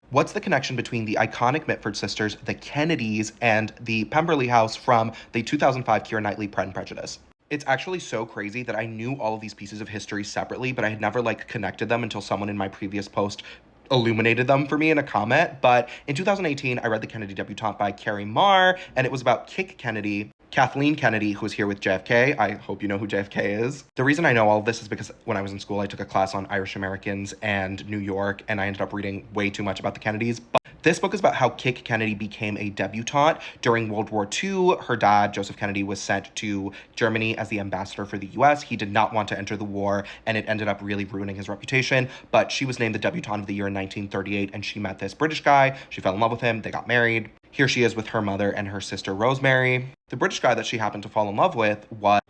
What's the connection between the iconic Mitford sisters, the Kennedys, and the Pemberley house from the 2005 Keira Knightley Pride and Prejudice? It's actually so crazy that I knew all of these pieces of history separately, but I had never connected them until someone in my previous post illuminated them for me in a comment. But in 2018, I read The Kennedy Debutante by Carrie Marr, and it was about Kick Kennedy, Kathleen Kennedy, who was here with JFK. I hope you know who JFK is. The reason I know all of this is because when I was in school, I took a class on Irish Americans and New York, and I ended up reading way too much about the Kennedys. But this book is about how Kick Kennedy became a debutante during World War II. Her dad, Joseph Kennedy, was sent to Germany as the ambassador for the US. He did not want to enter the war, and it ended up really ruining his reputation. But she was named the debutante of the year in 1938, and she met this British guy. She fell in love with him. They got married. Here she is with her mother and her sister Rosemary. The British guy that she happened to fall in love with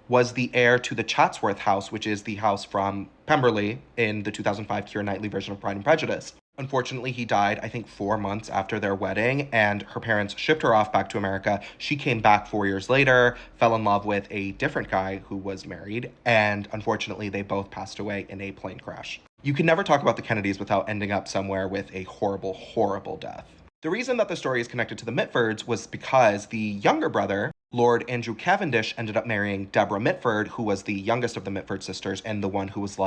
was the heir to the Chatsworth house, which is the house from Pemberley in the 2005 Keira Knightley version of Pride and Prejudice. Unfortunately, he died, I think, 4 months after their wedding, and her parents shipped her off back to America. She came back 4 years later, fell in love with a different guy who was married, and unfortunately, they both passed away in a plane crash. You can never talk about the Kennedys without ending up somewhere with a horrible, horrible death. The reason that the story is connected to the Mitfords was because the younger brother, Lord Andrew Cavendish, ended up marrying Deborah Mitford, who was the youngest of the Mitford sisters and the one who was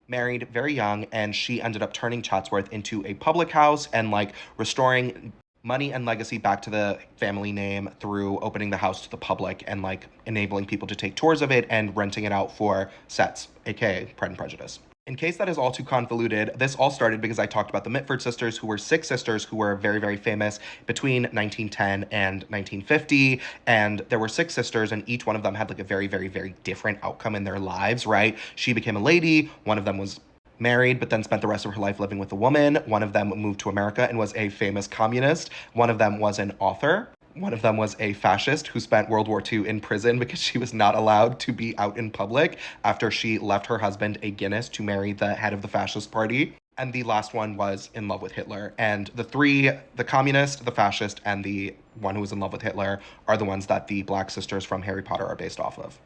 married very young, and she ended up turning Chatsworth into a public house and restoring money and legacy back to the family name through opening the house to the public and enabling people to take tours of it and renting it out for sets, aka Pride and Prejudice. In case that is all too convoluted, this all started because I talked about the Mitford sisters, who were 6 sisters who were very, very famous between 1910 and 1950. And there were 6 sisters, and each one of them had a very, very, very different outcome in their lives, right? She became a lady. One of them was married, but then spent the rest of her life living with a woman. One of them moved to America and was a famous communist. One of them was an author. One of them was a fascist who spent World War II in prison because she was not allowed to be out in public after she left her husband, a Guinness, to marry the head of the fascist party. And the last one was in love with Hitler. And the 3, the communist, the fascist, and the one who was in love with Hitler, are the ones that the Black sisters from Harry Potter are based off of.